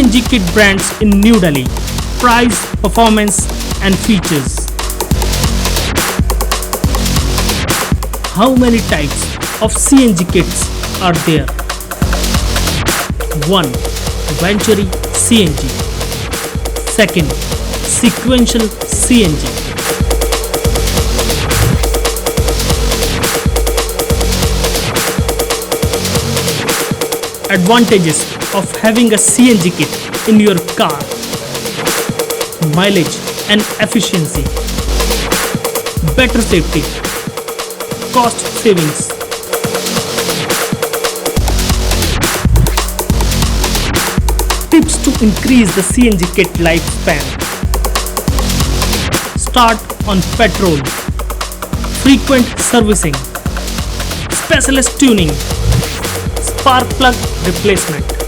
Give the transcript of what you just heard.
CNG kit brands in New Delhi. Price, performance and features. How many types of CNG kits are there? 1. Venturi CNG. Second, sequential CNG. Advantages of having a CNG kit in your car: mileage and efficiency, better safety, cost savings. Tips to increase the CNG kit lifespan: start on petrol, frequent servicing, specialist tuning, spark plug replacement.